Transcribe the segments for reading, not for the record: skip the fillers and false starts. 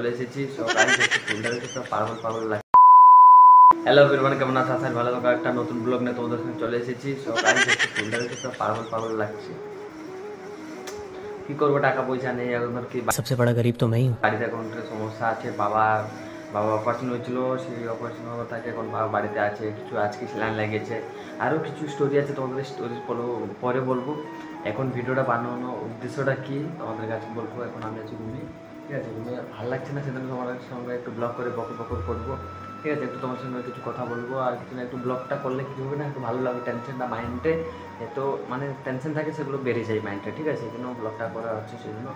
চলে এসেছি সকাল থেকে ফুলটা দেখে তো পাগল পাগল লাগে। হ্যালো এভরিওয়ান, কেমন আছো? আশা ভালো থাকো। একটা নতুন ব্লগ নিয়ে তোমাদের সঙ্গে চলে এসেছি। সকাল থেকে ফুলটা দেখে তো পাগল পাগল লাগছে। কি করবো, টাকা পয়সা নেই এখন। কি सबसे बड़ा गरीब तो मैं ही हूँ। বাড়িতে এখন একটা সমস্যা আছে। বাবা অপারেশন হয়েছিল, সেই অপারেশন হওয়ার থাকে এখন বাবা বাড়িতে আছে। কিছু আজকে স্যালাইন লেগেছে, আরও কিছু স্টোরি আছে, তোমাদের স্টোরি পরে বলবো। এখন ভিডিওটা বানানোর উদ্দেশ্যটা কি তোমাদের কাছে বলবো। এখন আমি আছি রুমে, ঠিক আছে। রুমে ভালো লাগছে না, সেজন্য তোমার সঙ্গে একটু ব্লগ করে বকর করবো, ঠিক আছে। একটু তোমার সঙ্গে কিছু কথা বলবো। আর কিছু না, একটু ব্লগটা করলে কী হবে না, একটু ভালো লাগবে। টেনশনটা মাইন্ডে এত মানে টেনশন থাকে, সেগুলো বেড়ে যায় মাইন্ডে, ঠিক আছে। সেই জন্য ব্লগটা করা হচ্ছে। সেই জন্য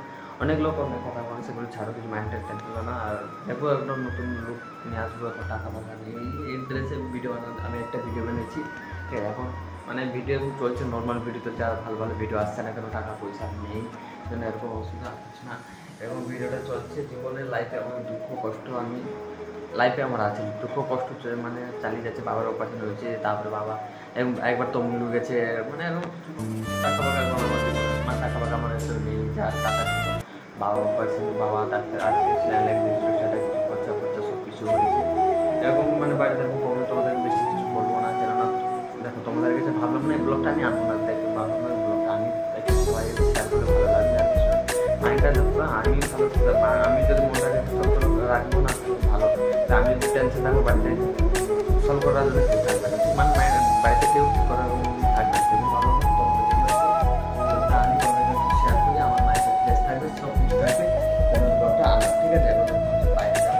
অনেক লোক অনেক কথা বলে, সেগুলো ছাড়ো, কিছু মাইন্ডের টেনশন না। আর দেখো একদম নতুন লুক নিয়ে আসবো। এখন টাকা পয়সা নেই, এই ড্রেসে ভিডিও আমি একটা ভিডিও বানিয়েছি, ঠিক আছে। এখন মানে ভিডিও চলছে নর্মাল ভিডিও, তো যা ভালো ভালো ভিডিও আসছে না, কেন টাকা পয়সা নেই, জন্য এরকম অসুবিধা হচ্ছে না। এবং ভিডিওটা চলছে জীবনের লাইফে আমার দুঃখ কষ্ট, আমি লাইফে আমার আছে দুঃখ কষ্ট, মানে চালিয়ে যাচ্ছে। বাবার অপারেশন হয়েছে, তারপরে বাবা একবার তো মূল্য গেছে, মানে এরকম টাকা পাকা মানে টাকা পাকা আমার এসব নেই। যা টাকা বাবা অপারেশন, বাবা ডাক্তার আজকে স্যালাইন লাগিয়েছিল, সেটা কিছু খরচা সব কিছু হয়েছে। এরকম মানে বাড়িতে এরকম প্রবলেম। তোমাদের বেশি কিছু বলবো না, কেননা দেখো তোমাদের কাছে ভাবলাম না এই ব্লগটা আমি আনবো না, দেখো ভাবলাম না এই ব্লগটা আমি সবাই শেয়ার করলে ভালো লাগবে। আর কিছু মাইন্ডটা দেখো, আমি ভালো, আমি যদি মনটাকে সব রাখবো না ভালো, আমি যদি টেনশন থাকবো বাড়িতে সলভ করার জন্য কেউ থাকবে না, মানে বাড়িতে কেউ করার থাকবে। সেজন্য ভাবলাম তোমাদের জন্য আমি তোমাদের জন্য শেয়ার করি। আমার মাইন্ডে ফ্রেশ থাকবে, সব কিছু থাকবে, ব্লগটা আনো, ঠিক আছে। এখন বাইরে যাবো,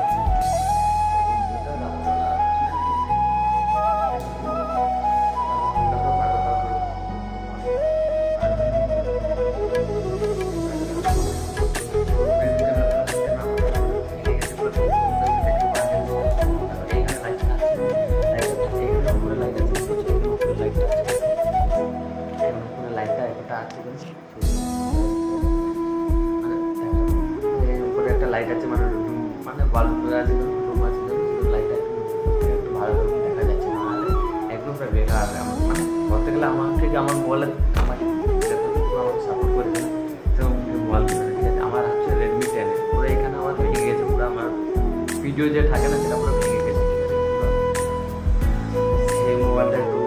লাইট আছে, মানে মানে বাল্ব আছে, রুম আছে, লাইটটা একটু ভালো করে দেখা যাচ্ছে না, একদম বেকার। মানে বলতে গেলে আমাকে আমার মোবাইলে আমাকে সাপোর্ট করে দেয়, সেরকম মোবাইল, ঠিক আছে। আমার হচ্ছে রেডমি 10, পুরো এখানে আমার ভেঙে গেছে, পুরো আমার ভিডিও যে থাকে না সেটা পুরো ভেঙে গেছে, ঠিক আছে। সেই মোবাইলটা একটু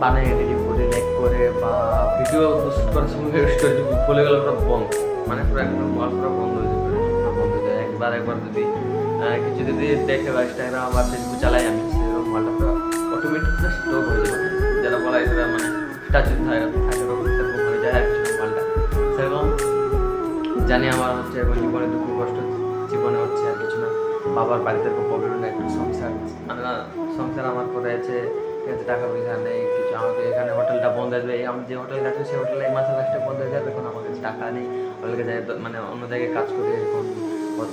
বানিয়ে এডিটিং করে লাইক করে বা ভিডিও পোস্ট করার সঙ্গে স্টোরি বলে গেলে পুরো বন্ধ, মানে পুরো একদম মোবাইল পুরো বন্ধ হয়ে যাবে, বন্ধ হয়ে যায়। একবার যদি কিছু যদি দেখে বা ইনস্টাগ্রাম বা ফেসবুক চালাই আমি, সেরকম মোবাইলটা পুরো অটোমেটিক স্টক হয়ে যাবে, যেটা বলা হয় মানে টাচ সেরকম হয়ে যায় আর কিছু মোবাইলটা। সেরকম জানি আমার হচ্ছে এখন জীবনে দুঃখ কষ্ট জীবনে হচ্ছে, আর কিছু না। বাবার বাড়িতে প্রবলেম নেই, একটু সংসার মানে সংসার আমার করে আছে, ঠিক আছে। টাকা পয়সা নেই কিছু, আমাকে এখানে হোটেলটা বন্ধ হয়ে যাবে। আমি যে হোটেলে থাকছি সেই হোটেলে এই মাসে লাস্টে বন্ধ হয়ে যাবে। এখন আমার কাছে টাকা নেই, ওদেরকে যাই মানে অন্য জায়গায় কাজ করে, এখন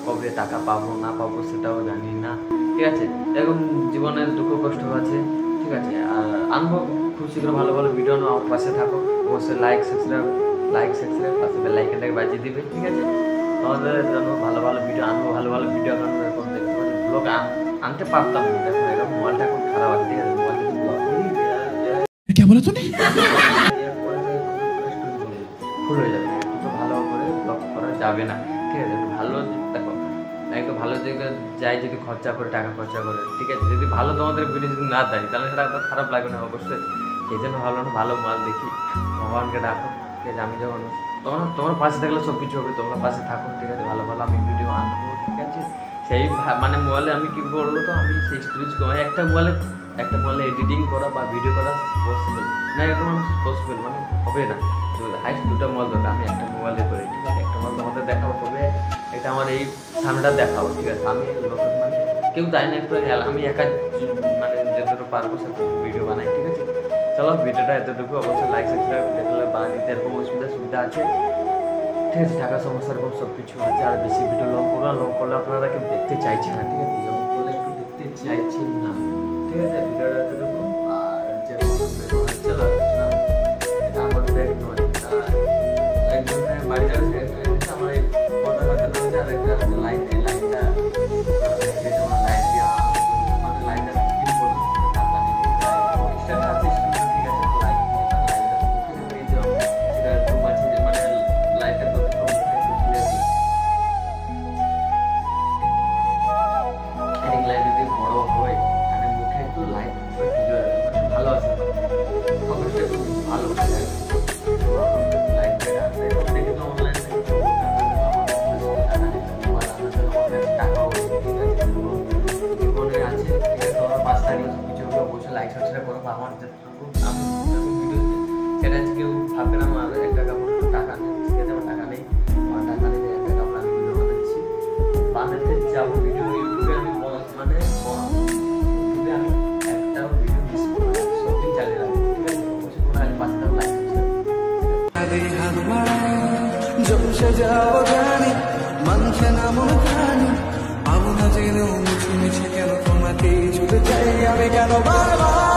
কবে টাকা পাবো না পাবো সেটাও জানি না, ঠিক আছে। এরকম জীবনের দুঃখ কষ্ট আছে, ঠিক আছে। আর আনবো খুব শীঘ্র ভালো ভালো ভিডিও, আমার পাশে থাকো অবশ্যই। লাইক সাবস্ক্রাইব পাশে বেল আইকনটাকে বাজিয়ে দিবে, ঠিক আছে। তোমাদের জন্য ভালো ভালো ভিডিও আনবো, ভালো ভালো ভিডিও আনবো। এখন দেখতে পাচ্ছি ব্লগ আনতে পারতাম না, দেখো এরকম মোবাইলটা এখন খারাপ আছে, ঠিক আছে। মোবাইল যদি ব্লগ क्या बोला तूने? ফুল হয়ে যাবে, একটু ভালো করে ব্লগ করা যাবে না, ঠিক আছে। একটু ভালো দেখো, একটু ভালো জায়গায় যাই, যদি খরচা করে টাকা খরচা করে, ঠিক আছে। যদি ভালো তোমাদের ভিডিও যদি না দেয়, তাহলে সেটা তো খারাপ লাগবে না অবশ্যই। সেই জন্য ভালো না, ভালো মাল দেখি, ভগবানকে ডাকো, ঠিক আছে। আমি যখন তোমার পাশে থাকলে সব কিছু হবে, তোমরা পাশে থাকো, ঠিক আছে। ভালো ভালো আমি ভিডিও আনবো, ঠিক আছে। সেই মানে মোবাইলে আমি কী করবো, তো আমি সেই স্টোরেজ একটা মোবাইলে এডিটিং করা বা ভিডিও করা পসিবল না, এরকম পসিবল মানে হবে না। হাইস্ট দুটো মোবাইল দরকার, আমি একটা মোবাইলে করি, ঠিক আছে। একটা মোবাইল তোমাদের দেখাবো, কবে এটা আমার এই সামনেটা দেখাবো, ঠিক আছে। আমি মানে কেউ তাই না, একটু আমি একা মানে যতটুকু পারবো সে ভিডিও বানাই, ঠিক আছে। চলো ভিডিওটা এতটুকু, অবশ্যই লাইক সাবস্ক্রাইব দেখলে বা দিতে এরকম সুবিধা আছে, ঠিক আছে। টাকা সমস্যা এরকম সব কিছু আছে। আর বেশি ভিডিও লং করলে আপনারা কেউ দেখতে চাইছে না, ঠিক আছে। লং করলে একটু দেখতে চাইছেন না, ঠিক আছে। ভিডিওটা এতটুকু। আর যে চলো এটা আমার ব্যাগ নয়, একজন বাড়ি যাবে, আমার এই পতাকা রয়েছে, আর একটা লাইটটা মানে লাইটটা কি বলবো, টাকা নেই, স্ট্যান্ড আছে, ঠিক আছে। লাইট এই যে মানে লাইটটা এই হাত বাড়ায় জমসে যাও জানি মানছে না মন খানি পাবো না জেনেও মিছে মিছে কেন তোমাকেই ছুটে চাই আমি কেন বারবার